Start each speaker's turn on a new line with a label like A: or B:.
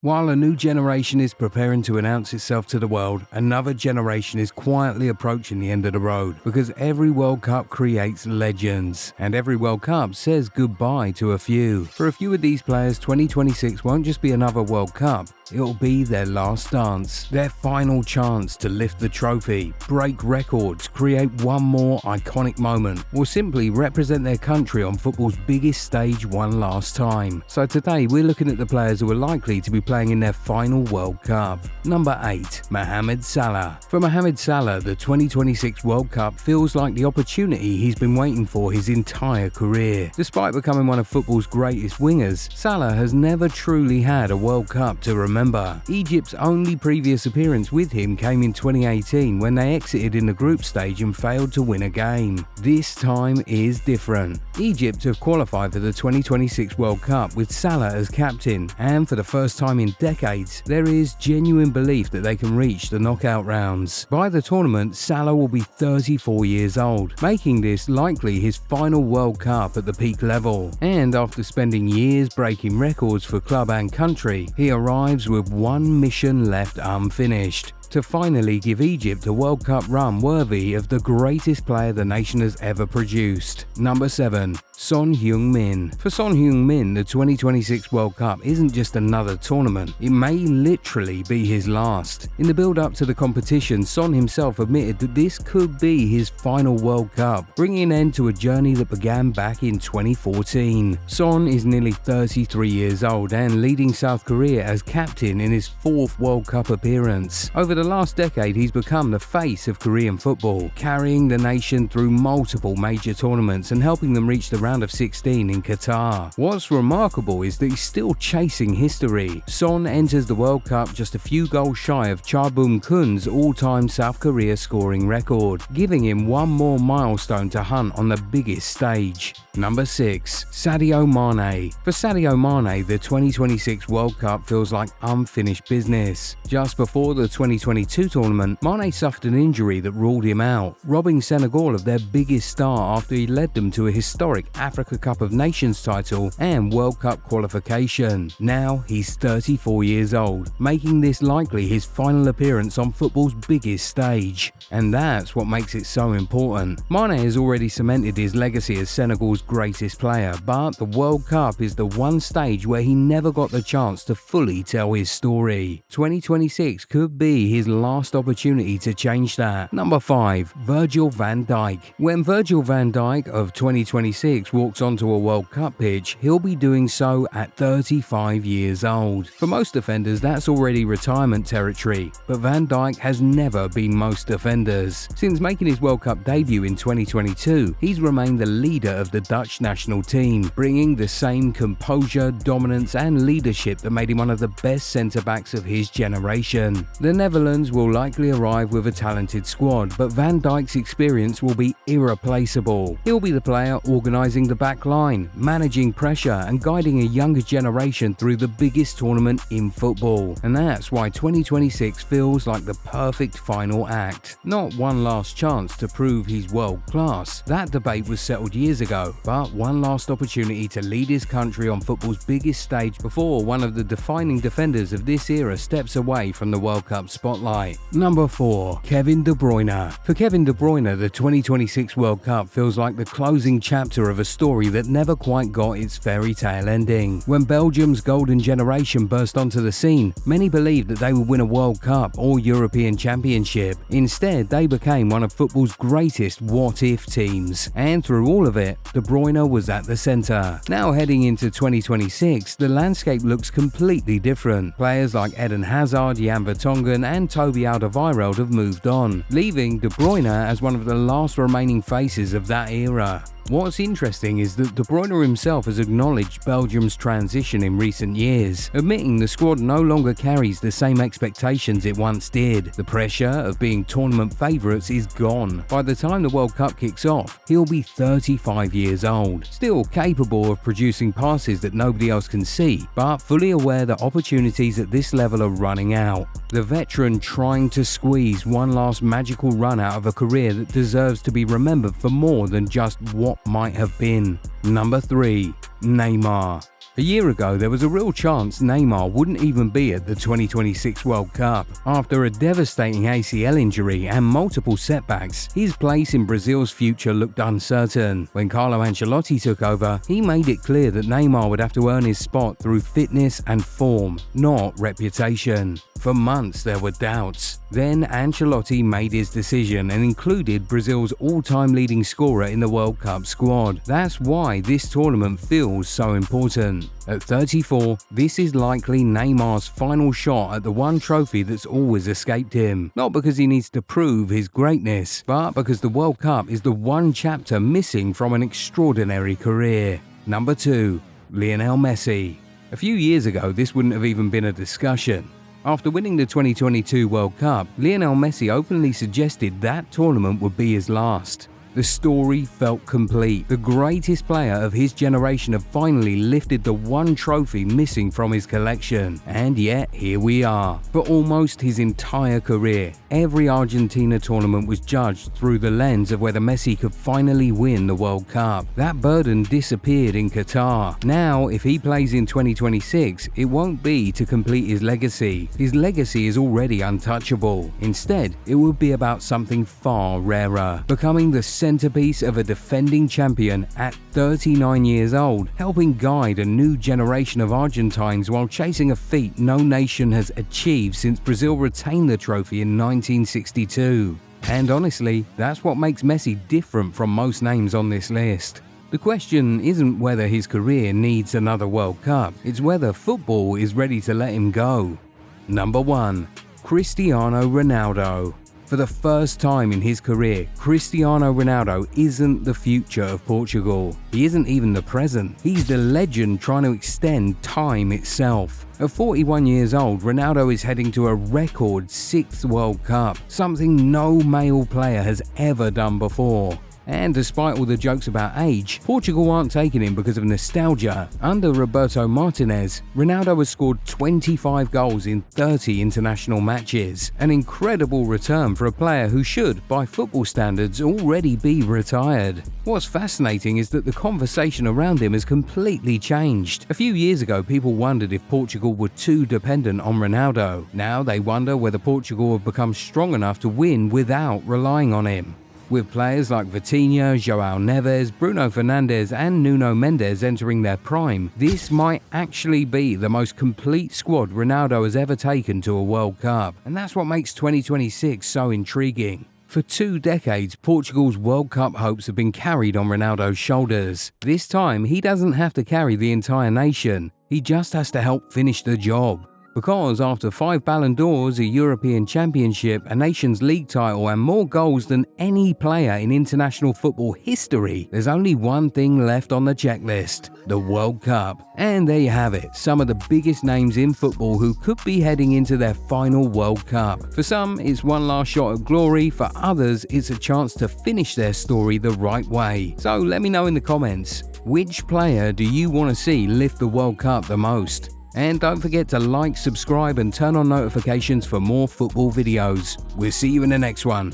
A: While a new generation is preparing to announce itself to the world, another generation is quietly approaching the end of the road because every World Cup creates legends, and every World Cup says goodbye to a few. For a few of these players, 2026 won't just be another World Cup, it'll be their last dance, their final chance to lift the trophy, break records, create one more iconic moment, or simply represent their country on football's biggest stage one last time. So today we're looking at the players who are likely to be playing in their final World Cup. Number 8. Mohamed Salah. For Mohamed Salah, the 2026 World Cup feels like the opportunity he's been waiting for his entire career. Despite becoming one of football's greatest wingers, Salah has never truly had a World Cup to remember. Egypt's only previous appearance with him came in 2018 when they exited in the group stage and failed to win a game. This time is different. Egypt have qualified for the 2026 World Cup with Salah as captain, and for the first time in decades, there is genuine belief that they can reach the knockout rounds. By the tournament, Salah will be 34 years old, making this likely his final World Cup at the peak level. And after spending years breaking records for club and country, he arrives with one mission left unfinished: to finally give Egypt a World Cup run worthy of the greatest player the nation has ever produced. Number 7. Heung-min. For Heung-min, the 2026 World Cup isn't just another tournament, it may literally be his last. In the build-up to the competition, Son himself admitted that this could be his final World Cup, bringing an end to a journey that began back in 2014. Son is nearly 33 years old and leading South Korea as captain in his 4th World Cup appearance. Over the last decade, he's become the face of Korean football, carrying the nation through multiple major tournaments and helping them reach the round of 16 in Qatar. What's remarkable is that he's still chasing history. Son enters the World Cup just a few goals shy of Cha Bum-kun's all-time South Korea scoring record, giving him one more milestone to hunt on the biggest stage. Number 6. Sadio Mané. For Sadio Mané, the 2026 World Cup feels like unfinished business. Just before the 2022 tournament, Mané suffered an injury that ruled him out, robbing Senegal of their biggest star after he led them to a historic Africa Cup of Nations title and World Cup qualification. Now he's 34 years old, making this likely his final appearance on football's biggest stage. And that's what makes it so important. Mané has already cemented his legacy as Senegal's greatest player, but the World Cup is the one stage where he never got the chance to fully tell his story. 2026 could be his last opportunity to change that. Number 5. Virgil van Dijk. When Virgil van Dijk of 2026 walks onto a World Cup pitch, he'll be doing so at 35 years old. For most defenders, that's already retirement territory, but Van Dijk has never been most defenders. Since making his World Cup debut in 2022, he's remained the leader of the Dutch national team, bringing the same composure, dominance and leadership that made him one of the best centre-backs of his generation. The Netherlands will likely arrive with a talented squad, but Van Dijk's experience will be irreplaceable. He'll be the player organising the back line, managing pressure and guiding a younger generation through the biggest tournament in football. And that's why 2026 feels like the perfect final act. Not one last chance to prove he's world class, that debate was settled years ago, but one last opportunity to lead his country on football's biggest stage before one of the defining defenders of this era steps away from the World Cup spotlight. Number 4. Kevin De Bruyne. For Kevin De Bruyne, the 2026 World Cup feels like the closing chapter of a story that never quite got its fairy tale ending. When Belgium's golden generation burst onto the scene, many believed that they would win a World Cup or European Championship. Instead, they became one of football's greatest what-if teams. And through all of it, De Bruyne was at the centre. Now heading into 2026, the landscape looks completely different. Players like Eden Hazard, Jan Vertonghen and Toby Alderweireld have moved on, leaving De Bruyne as one of the last remaining faces of that era. What's interesting is that De Bruyne himself has acknowledged Belgium's transition in recent years, admitting the squad no longer carries the same expectations it once did. The pressure of being tournament favourites is gone. By the time the World Cup kicks off, he'll be 35 years old, still capable of producing passes that nobody else can see, but fully aware that opportunities at this level are running out. The veteran trying to squeeze one last magical run out of a career that deserves to be remembered for more than just what might have been. Number 3. Neymar. A year ago, there was a real chance Neymar wouldn't even be at the 2026 World Cup. After a devastating ACL injury and multiple setbacks, his place in Brazil's future looked uncertain. When Carlo Ancelotti took over, he made it clear that Neymar would have to earn his spot through fitness and form, not reputation. For months there were doubts. Then Ancelotti made his decision and included Brazil's all-time leading scorer in the World Cup squad. That's why this tournament feels so important. At 34, this is likely Neymar's final shot at the one trophy that's always escaped him. Not because he needs to prove his greatness, but because the World Cup is the one chapter missing from an extraordinary career. Number 2. Lionel Messi. A few years ago, this wouldn't have even been a discussion. After winning the 2022 World Cup, Lionel Messi openly suggested that tournament would be his last. The story felt complete. The greatest player of his generation had finally lifted the one trophy missing from his collection. And yet, here we are. For almost his entire career, every Argentina tournament was judged through the lens of whether Messi could finally win the World Cup. That burden disappeared in Qatar. Now, if he plays in 2026, it won't be to complete his legacy. His legacy is already untouchable. Instead, it would be about something far rarer, becoming the centerpiece of a defending champion at 39 years old, helping guide a new generation of Argentines while chasing a feat no nation has achieved since Brazil retained the trophy in 1962. And honestly, that's what makes Messi different from most names on this list. The question isn't whether his career needs another World Cup, it's whether football is ready to let him go. Number 1. Cristiano Ronaldo. For the first time in his career, Cristiano Ronaldo isn't the future of Portugal. He isn't even the present. He's the legend trying to extend time itself. At 41 years old, Ronaldo is heading to a record 6th World Cup, something no male player has ever done before. And despite all the jokes about age, Portugal aren't taking him because of nostalgia. Under Roberto Martinez, Ronaldo has scored 25 goals in 30 international matches, an incredible return for a player who should, by football standards, already be retired. What's fascinating is that the conversation around him has completely changed. A few years ago, people wondered if Portugal were too dependent on Ronaldo. Now they wonder whether Portugal have become strong enough to win without relying on him. With players like Vitinha, João Neves, Bruno Fernandes and Nuno Mendes entering their prime, this might actually be the most complete squad Ronaldo has ever taken to a World Cup. And that's what makes 2026 so intriguing. For 2 decades, Portugal's World Cup hopes have been carried on Ronaldo's shoulders. This time, he doesn't have to carry the entire nation. He just has to help finish the job. Because after 5 Ballon d'Ors, a European Championship, a Nations League title and more goals than any player in international football history, there's only one thing left on the checklist: the World Cup. And there you have it, some of the biggest names in football who could be heading into their final World Cup. For some, it's one last shot at glory, for others, it's a chance to finish their story the right way. So let me know in the comments, which player do you want to see lift the World Cup the most? And don't forget to like, subscribe and turn on notifications for more football videos. We'll see you in the next one.